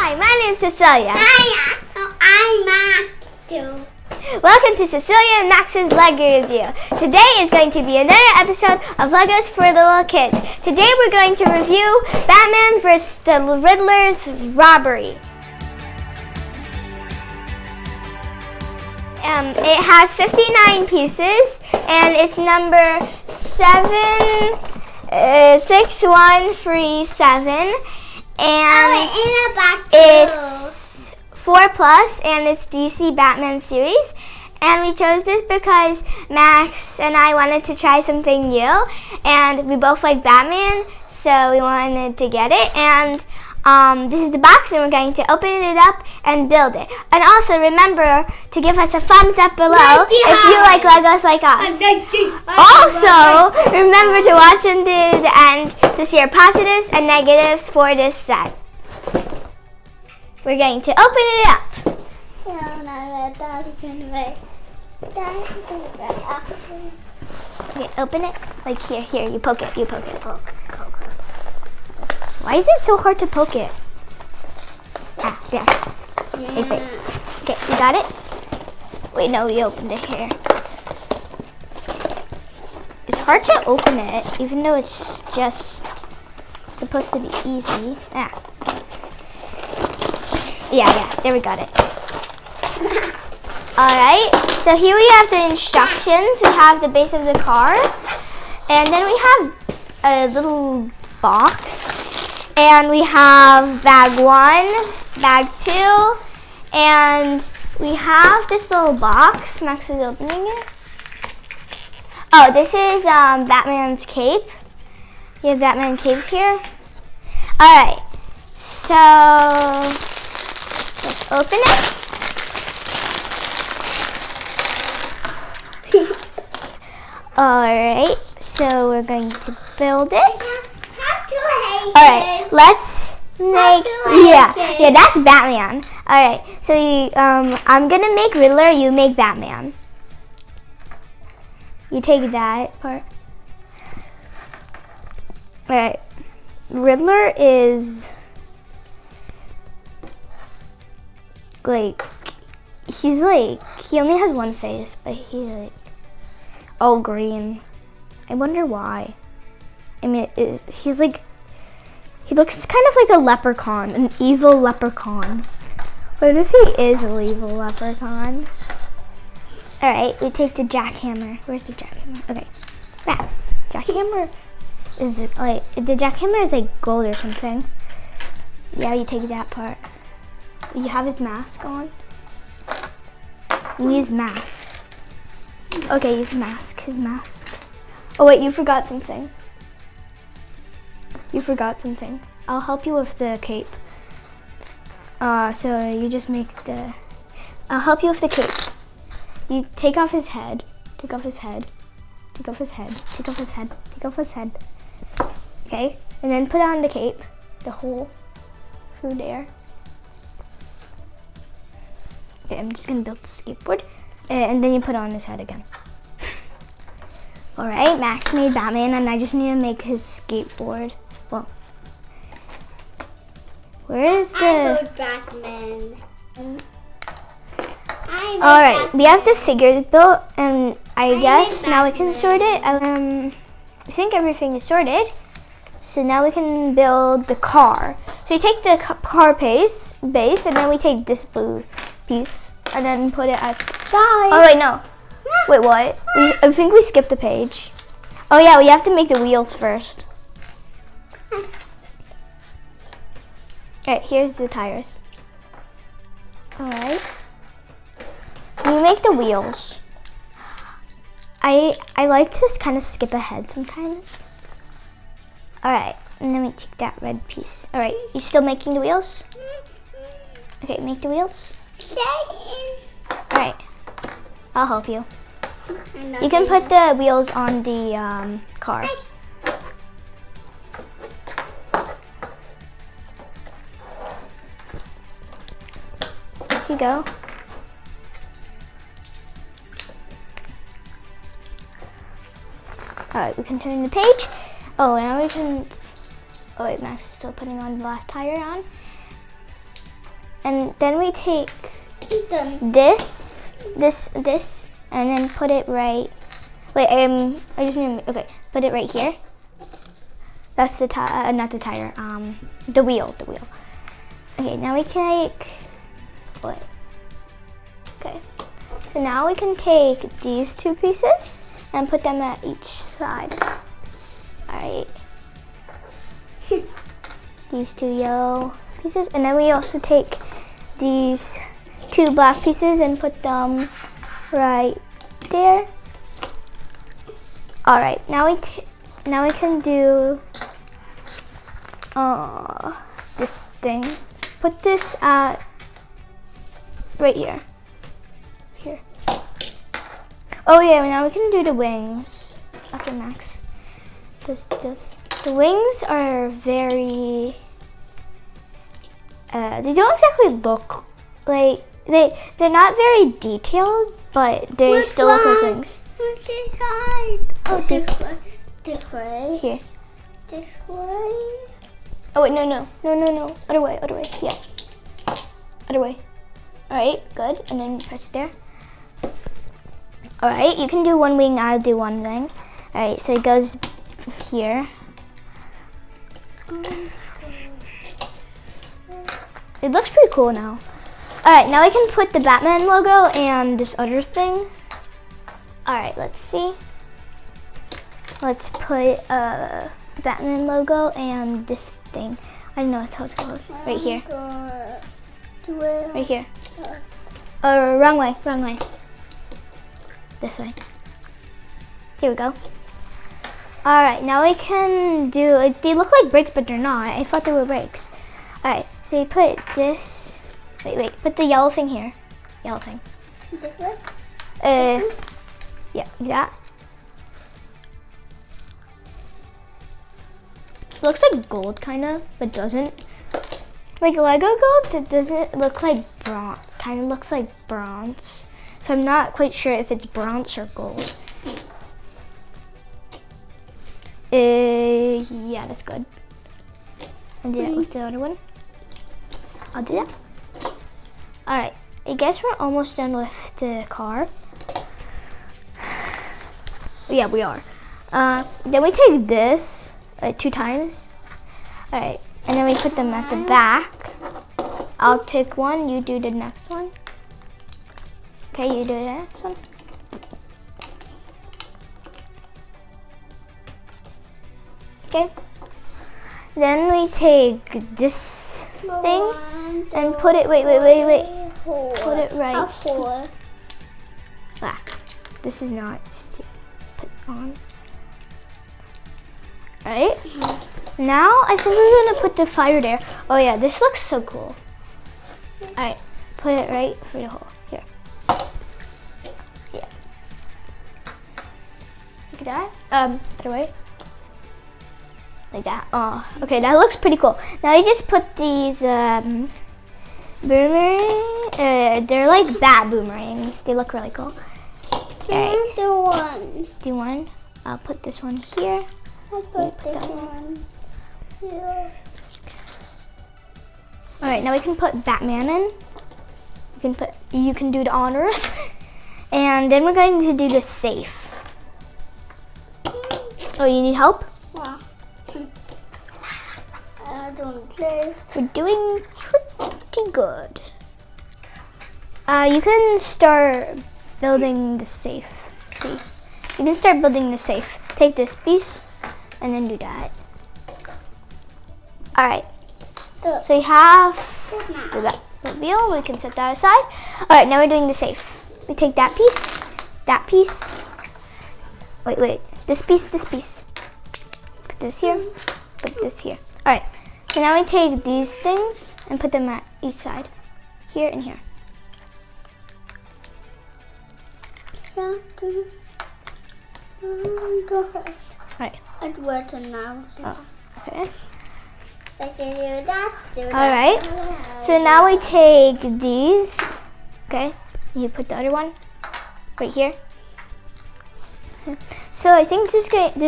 Hi, my name's Cecilia. Hi, I'm Max too. Welcome to Cecilia and Max's Lego Review. Today is going to be another episode of Legos for the Little Kids. Today we're going to review Batman vs. the Riddler's Robbery. It has 59 pieces and it's number 76137 and it's 4+ and it's DC Batman series. And we chose this because Max and I wanted to try something new and we both like Batman, so we wanted to get it. And this is the box and we're going to open it up and build it. And also remember to give us a thumbs up below if you like Legos like us. Also remember to watch until the end to see our positives and negatives for this set. We're going to open it up. Okay, open it. Like here, you poke it. Poke. Why is it so hard to poke it? Ah, there. Right there. Okay, you got it? Wait, no, we opened it here. It's hard to open it, even though it's just supposed to be easy. Ah. Yeah, there we got it. Alright, so here we have the instructions. We have the base of the car. And then we have a little box. And we have bag 1, bag 2, and we have this little box. Max is opening it. Oh, this is Batman's cape. You have Batman capes here. Alright, so let's open it. Alright, so we're going to build it. Alright, let's make, yeah, that's Batman. Alright, so I'm gonna make Riddler, you make Batman. You take that part. Alright, Riddler is, he only has one face, but he's all green. I wonder why. I mean, he looks kind of like a leprechaun, an evil leprechaun. What if he is an evil leprechaun? Alright, we take the jackhammer. Where's the jackhammer? Okay. Yeah, jackhammer is the jackhammer is like gold or something. Yeah, you take that part. You have his mask on. You use mask. Okay, use mask. His mask. Oh wait, you forgot something. I'll help you with the cape. So you just make I'll help you with the cape. You take off his head. Take off his head. Okay, and then put on the cape, the hole through there. Okay, I'm just gonna build the skateboard, and then you put on his head again. Alright, Max made Batman, and I just need to make his skateboard. Well, where is the... I made Batman. Alright, we have the figure built, and I guess now we can sort it. I think everything is sorted. So now we can build the car. So we take the car base, and then we take this blue piece, and then put it at... Oh wait, no. Wait, what? I think we skipped a page. Oh yeah, we have to make the wheels first. Alright, here's the tires. Alright. We make the wheels. I like to kind of skip ahead sometimes. Alright, and then we take that red piece. Alright, you still making the wheels? Okay, make the wheels. Alright, I'll help you. You can put the wheels on the car. Here you go. Alright, we can turn the page. Oh, now we can... Oh wait, Max is still putting on the last tire on. And then we take this, and then put it right. Wait, I just need. Okay, put it right here. That's the tire, not the tire. The wheel. Okay, now we can take. What? Okay. So now we can take these two pieces and put them at each side. Alright. These two yellow pieces. And then we also take these two black pieces and put them right there. Alright, now we can do this thing. Put this at right here. Here. Oh yeah, now we can do the wings. Okay, Max. This. The wings are very. They don't exactly look like they're not very detailed, but they still look like wings. What's inside? Oh, this way. Here. This way. Oh wait, no. Other way. Yeah. Other way. Alright, good. And then press it there. Alright, you can do one wing, I'll do one wing. Alright, so it goes here. It looks pretty cool now. Alright, now I can put the Batman logo and this other thing. Alright, let's see. Let's put the Batman logo and this thing. I don't know how it's called. Right here. Right here. Wrong way. This way. Here we go. Alright, now we can do, they look like brakes, but they're not. I thought they were brakes. Alright, so you put this, wait, put the yellow thing here. Yellow thing. This way? Yeah, that. It looks like gold, kinda, but doesn't. Like Lego gold, it doesn't look like bronze. Kind of looks like bronze. So I'm not quite sure if it's bronze or gold. Yeah, that's good. I'll do that with the other one. I'll do that. Alright, I guess we're almost done with the car. Yeah, we are. Then we take this 2 times. Alright, and then we put them at the back. I'll take one, you do the next one. Okay, you do the next one. Okay. Then we take this thing and put it, wait. Put it right here. Ah, this is not put on. Alright. Now I think we're gonna put the fire there. Oh yeah, this looks so cool. Alright, put it right for the hole. Here. Yeah. Look at that. Other way. Like that. Oh, okay, that looks pretty cool. Now I just put these boomerang. They're like bat boomerangs. They look really cool. Alright. Do one. I'll put this one here. I'll put this one here. Alright, now we can put Batman in. You can do the honors. And then we're going to do the safe. Oh, you need help? Yeah. I don't play. We're doing pretty good. You can start building the safe. See, you can start building the safe. Take this piece and then do that. All right. So you have the wheel. We can set that aside. All right. Now we're doing the safe. We take that piece. Wait. This piece. Put this here. Put this here. All right. So now we take these things and put them at each side. Here and here. Go ahead. Right. I'd wear it now. Oh, okay. I can do that. All right. So now we take these. Okay. You put the other one right here. So I think this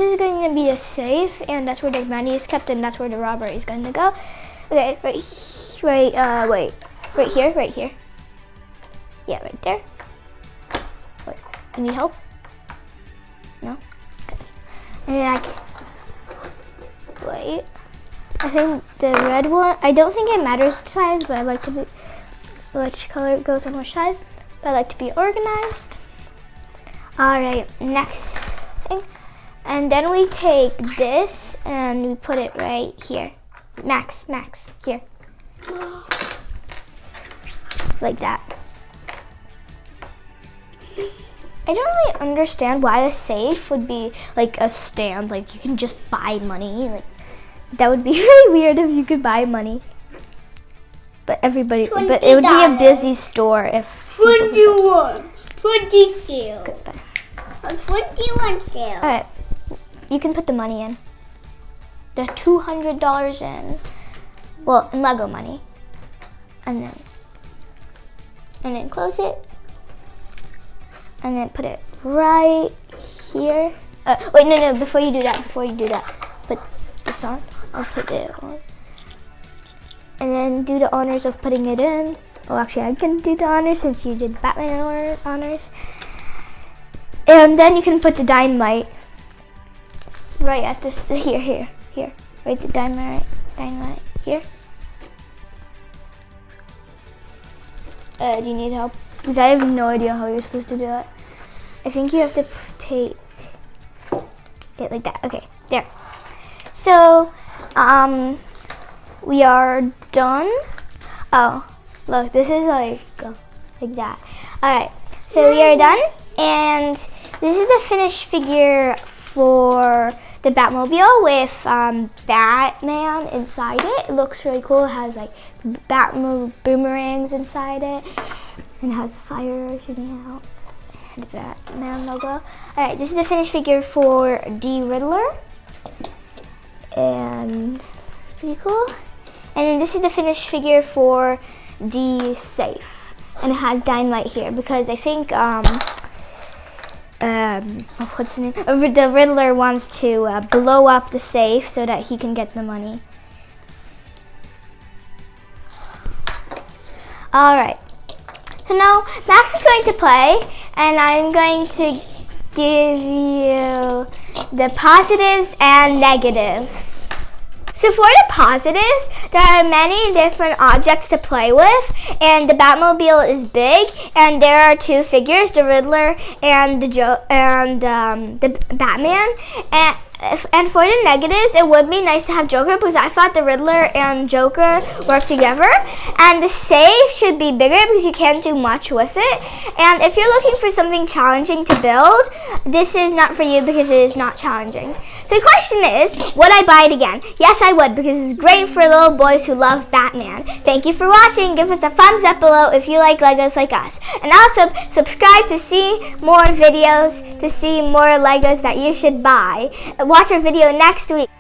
is going to be a safe, and that's where the money is kept, and that's where the robbery is going to go. Okay. Wait. Right here, right here. Yeah, right there. Wait, you need help? No? Okay. And then wait. I think the red one, I don't think it matters which size, but I like to be, which color goes on which side. But I like to be organized. Alright, next thing. And then we take this and we put it right here. Max, here. Like that. I don't really understand why a safe would be like a stand, like you can just buy money. Like that would be really weird if you could buy money. But everybody, $20. but it would be a busy store if 21. 20 sale. Goodbye. A 21 sale. All right, you can put the money in. The $200 in. Well, in Lego money, and then close it, and then put it right here. Wait, no, before you do that, put this on. I'll put it on. And then do the honors of putting it in. Oh, actually, I can do the honors since you did Batman honors. And then you can put the dynamite right at this, here. Right, the dynamite here. Do you need help? Because I have no idea how you're supposed to do it. I think you have to take it like that. Okay, there. So, we are done. Oh, look, this is like that. All right, so we are done, and this is the finished figure for the Batmobile with Batman inside it. It looks really cool. It has like boomerangs inside it, and it has a fire shooting out, and the Batman logo. All right, this is the finished figure for the Riddler, and it's pretty cool. And then this is the finished figure for the safe, and it has dynamite here because I think what's the name? The Riddler wants to blow up the safe so that he can get the money. All right. So now Max is going to play, and I'm going to give you the positives and negatives. So for the positives, there are many different objects to play with, and the Batmobile is big, and there are two figures, the Riddler and the Batman. And for the negatives, it would be nice to have Joker because I thought the Riddler and Joker work together. And the safe should be bigger because you can't do much with it. And if you're looking for something challenging to build, this is not for you because it is not challenging. So the question is, would I buy it again? Yes, I would because it's great for little boys who love Batman. Thank you for watching. Give us a thumbs up below if you like Legos like us. And also subscribe to see more videos, to see more Legos that you should buy. Watch our video next week.